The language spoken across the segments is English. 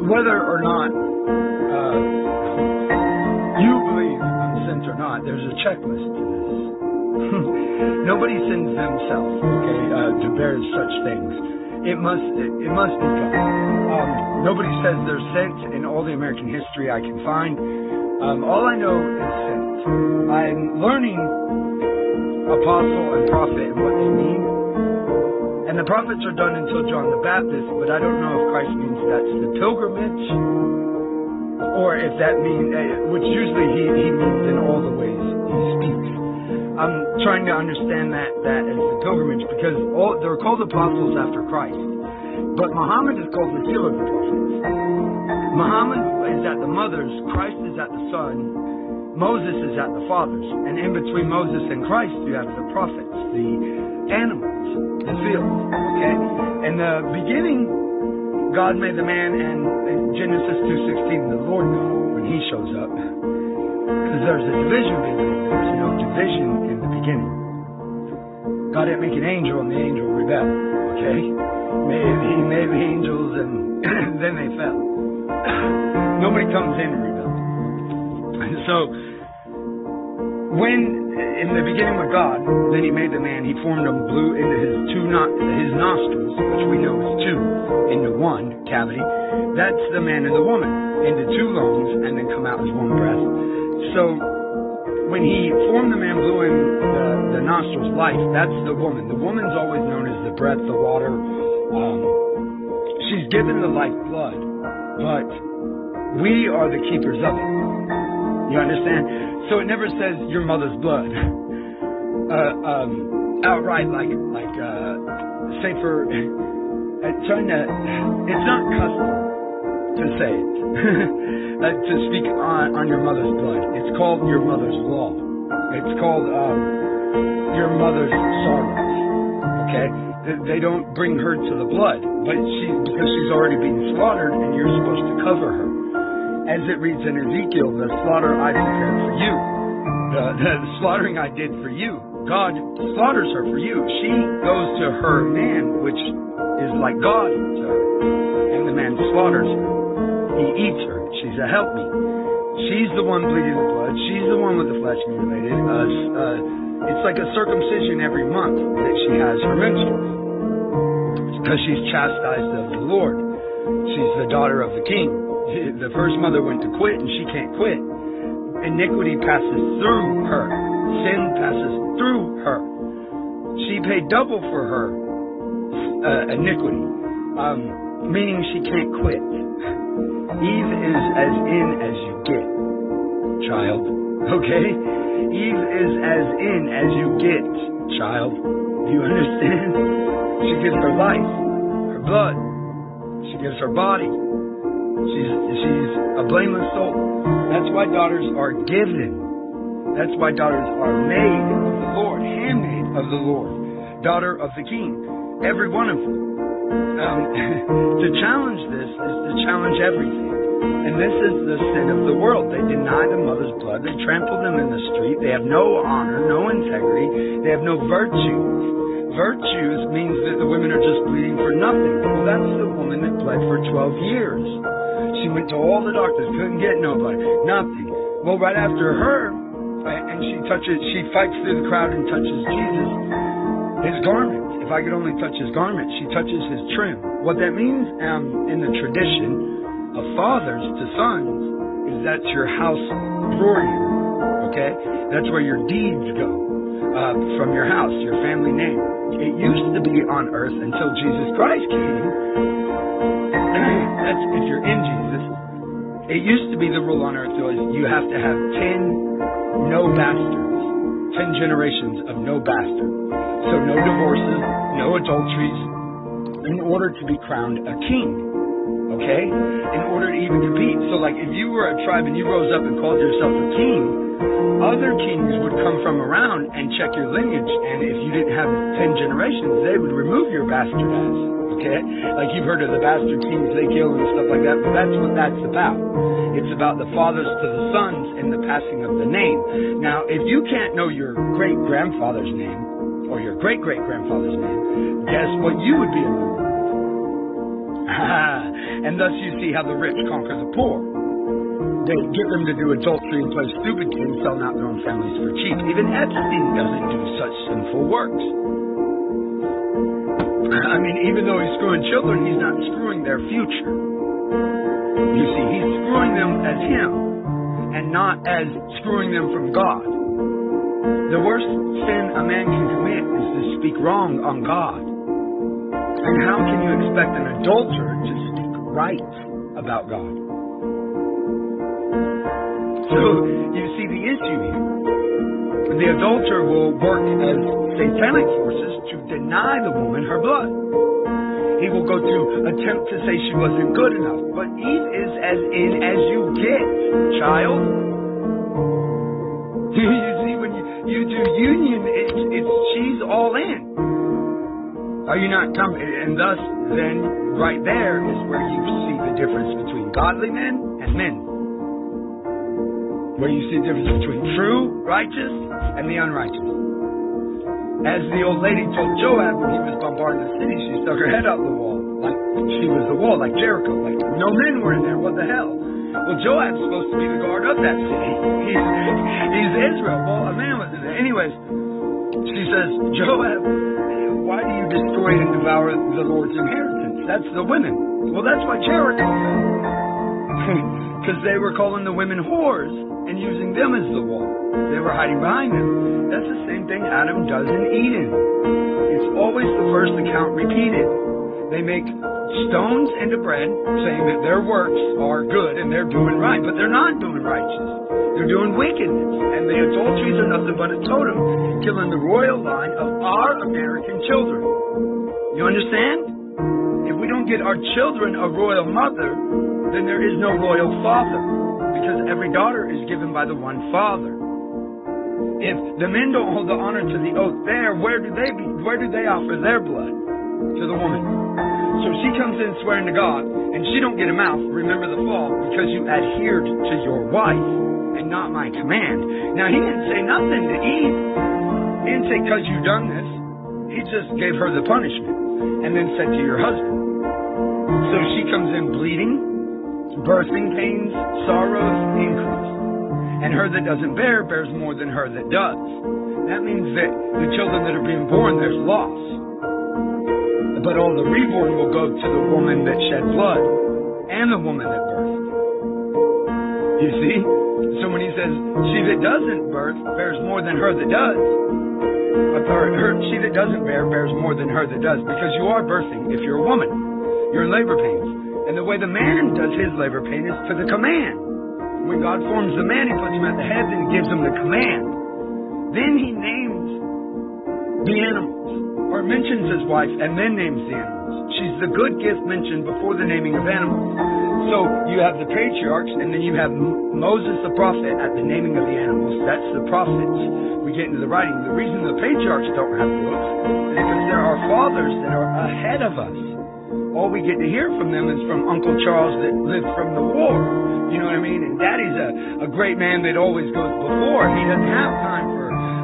whether or not you believe I'm sent or not, there's a checklist to this. Nobody sends themselves, okay, to bear such things. It must be God. Nobody says they're sent in all the American history I can find. All I know is sent. I'm learning apostle and prophet and what they mean. And the prophets are done until John the Baptist, but I don't know if Christ means that's the pilgrimage, or if that means, which usually he means in all the ways he speaks. I'm trying to understand that as the pilgrimage, because they're called apostles after Christ. But Muhammad is called the seal of the prophets. Muhammad is at the mothers, Christ is at the son, Moses is at the fathers. And in between Moses and Christ, you have the prophets, the animals, the field. Okay? In the beginning, God made the man, and in Genesis 2:16, the Lord God, when he shows up. Because there's a division being made. There's no division in the beginning. God didn't make an angel and the angel rebelled. Okay? He made the angels and then they fell. Nobody comes in and rebels. And so, when in the beginning with God, then he made the man, he formed him, blew into his nostrils, which we know is two, into one cavity. That's the man and the woman, into two lungs, and then come out as one breath. So, when he formed the man, blew in the nostrils life, that's the woman. The woman's always known as the breath, the water. She's given the life blood, but we are the keepers of it. You understand? So it never says your mother's blood outright, like say for trying to. It's not custom to say it to speak on your mother's blood. It's called your mother's law. It's called your mother's sorrows. Okay. They don't bring her to the blood, but because she's already been slaughtered, and you're supposed to cover her. As it reads in Ezekiel, the slaughter I prepared for you, the slaughtering I did for you, God slaughters her for you. She goes to her man, which is like God to her, and the man slaughters her. He eats her. She's a helpmeet. She's the one bleeding the blood. She's the one with the flesh mutilated. It's like a circumcision every month that she has her menstrual. Because she's chastised of the Lord. She's the daughter of the king. The first mother went to quit, and she can't quit. Iniquity passes through her. Sin passes through her. She paid double for her iniquity, meaning she can't quit. Eve is as in as you get, child. Okay? Eve is as in as you get, child. Do you understand? She gives her life, her blood. She gives her body. She's a blameless soul. That's why daughters are given. That's why daughters are made of the Lord, handmaid of the Lord, daughter of the King. Every one of them. To challenge this is to challenge everything. And this is the sin of the world. They deny the mother's blood. They trample them in the street. They have no honor, no integrity. They have no virtues. Virtues means that the women are just bleeding for nothing. Well, that's the woman that bled for 12 years. She went to all the doctors, couldn't get nobody, nothing. Well, right after her, and she fights through the crowd and touches Jesus, his garment. If I could only touch his garment, she touches his trim. What that means in the tradition of fathers to sons is that's your house royal. Okay? That's where your deeds go from your house, your family name. It used to be on earth until Jesus Christ came. That's if you're in Jesus. It used to be the rule on earth was you have to have 10 no bastards, 10 generations of no bastards. So no divorces, no adulteries, in order to be crowned a king. Okay? In order to even compete. So like if you were a tribe and you rose up and called yourself a king, other kings would come from around and check your lineage, and if you didn't have 10 generations, they would remove your bastard ass. Okay? Like you've heard of the bastard kings they kill and stuff like that, but that's what that's about. It's about the fathers to the sons and the passing of the name. Now, if you can't know your great-grandfather's name, or your great-great-grandfather's name, guess what you would be a member of? And thus you see how the rich conquer the poor. They get them to do adultery and play stupid games, selling out their own families for cheap. Even Epstein doesn't do such sinful works. I mean, even though he's screwing children, he's not screwing their future. You see, he's screwing them as him and not as screwing them from God. The worst sin a man can commit is to speak wrong on God. And how can you expect an adulterer to speak right about God? So, you see the issue here. The adulterer will work as satanic forces to deny the woman her blood. He will go to attempt to say she wasn't good enough. But Eve is as in as you get, child. You see, when you do union, she's all in. Are you not coming? And thus, then, right there is where you see the difference between godly men and men. Where you see the difference between true, righteous, and the unrighteous. As the old lady told Joab when he was bombarding the city, she stuck her head out the wall, like she was the wall, like Jericho. Like, no men were in there, what the hell? Well, Joab's supposed to be the guard of that city. He's Israel. Well, a man was in there. Anyways, she says, Joab, why do you destroy and devour the Lord's inheritance? That's the women. Well, that's why Jericho fell. Because they were calling the women whores and using them as the wall. They were hiding behind them. That's the same thing Adam does in Eden. It's always the first account repeated. They make stones into bread, saying that their works are good and they're doing right, but they're not doing righteous. They're doing wickedness. And the adulteries are nothing but a totem, killing the royal line of our American children. You understand? If we don't get our children a royal mother, then there is no royal father, because every daughter is given by the one father. If the men don't hold the honor to the oath there, where do they offer their blood? To the woman. So she comes in swearing to God, and she don't get a mouth. Remember the fall, because you adhered to your wife and not my command. Now, he didn't say nothing to Eve. He didn't say, because you done this. He just gave her the punishment and then said to your husband. So she comes in bleeding, birthing pains, sorrows, increase. And her that doesn't bear bears more than her that does. That means that the children that are being born, there's loss. But all the reborn will go to the woman that shed blood and the woman that birthed. You see? So when he says, she that doesn't birth bears more than her that does. She that doesn't bear bears more than her that does. Because you are birthing if you're a woman. You're in labor pains. And the way the man does his labor pain is to the command. When God forms the man, he puts him at the head and gives him the command. Then he names the animals, or mentions his wife and then names the animals. She's the good gift mentioned before the naming of animals. So you have the patriarchs, and then you have Moses the prophet at the naming of the animals. That's the prophets. We get into the writing. The reason the patriarchs don't have books is because there are fathers that are ahead of us. All we get to hear from them is from Uncle Charles that lived from the war. You know what I mean? And Daddy's a great man that always goes before. He doesn't have time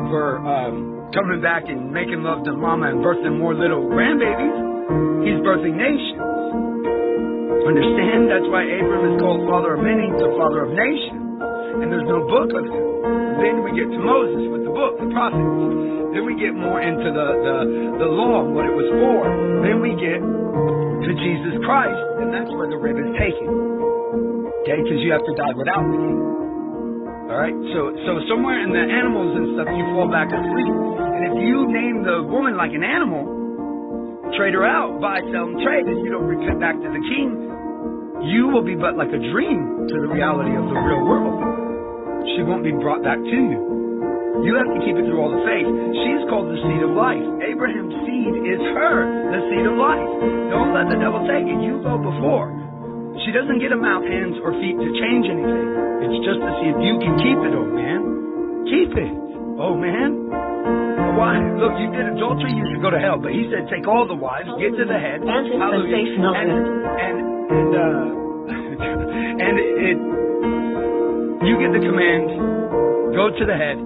for coming back and making love to Mama and birthing more little grandbabies. He's birthing nations. Understand? That's why Abram is called father of many, the father of nations. And there's no book of him. Then we get to Moses with the book, the prophets. Then we get more into the law and what it was for. Then we get to Jesus Christ, and that's where the rib is taken. Okay, because you have to die without me. Alright, so somewhere in the animals and stuff, you fall back asleep. And if you name the woman like an animal, trade her out, buy, sell, and trade, and you don't repent back to the king, you will be but like a dream to the reality of the real world. She won't be brought back to you. You have to keep it through all the faith. She's called the seed of life. Abraham's seed is her, the seed of life. Don't let the devil take it. You go before. She doesn't get a mouth, hands, or feet to change anything. It's just to see if you can keep it, oh man. Keep it, oh man. Why? Look, you did adultery, you should go to hell. But he said, take all the wives, get to the head. Hallelujah. You get the command, go to the head,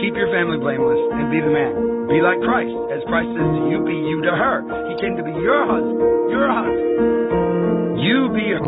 keep your family blameless, and be the man. Be like Christ. As Christ says to you, be you to her. He came to be your husband. Your husband. You be a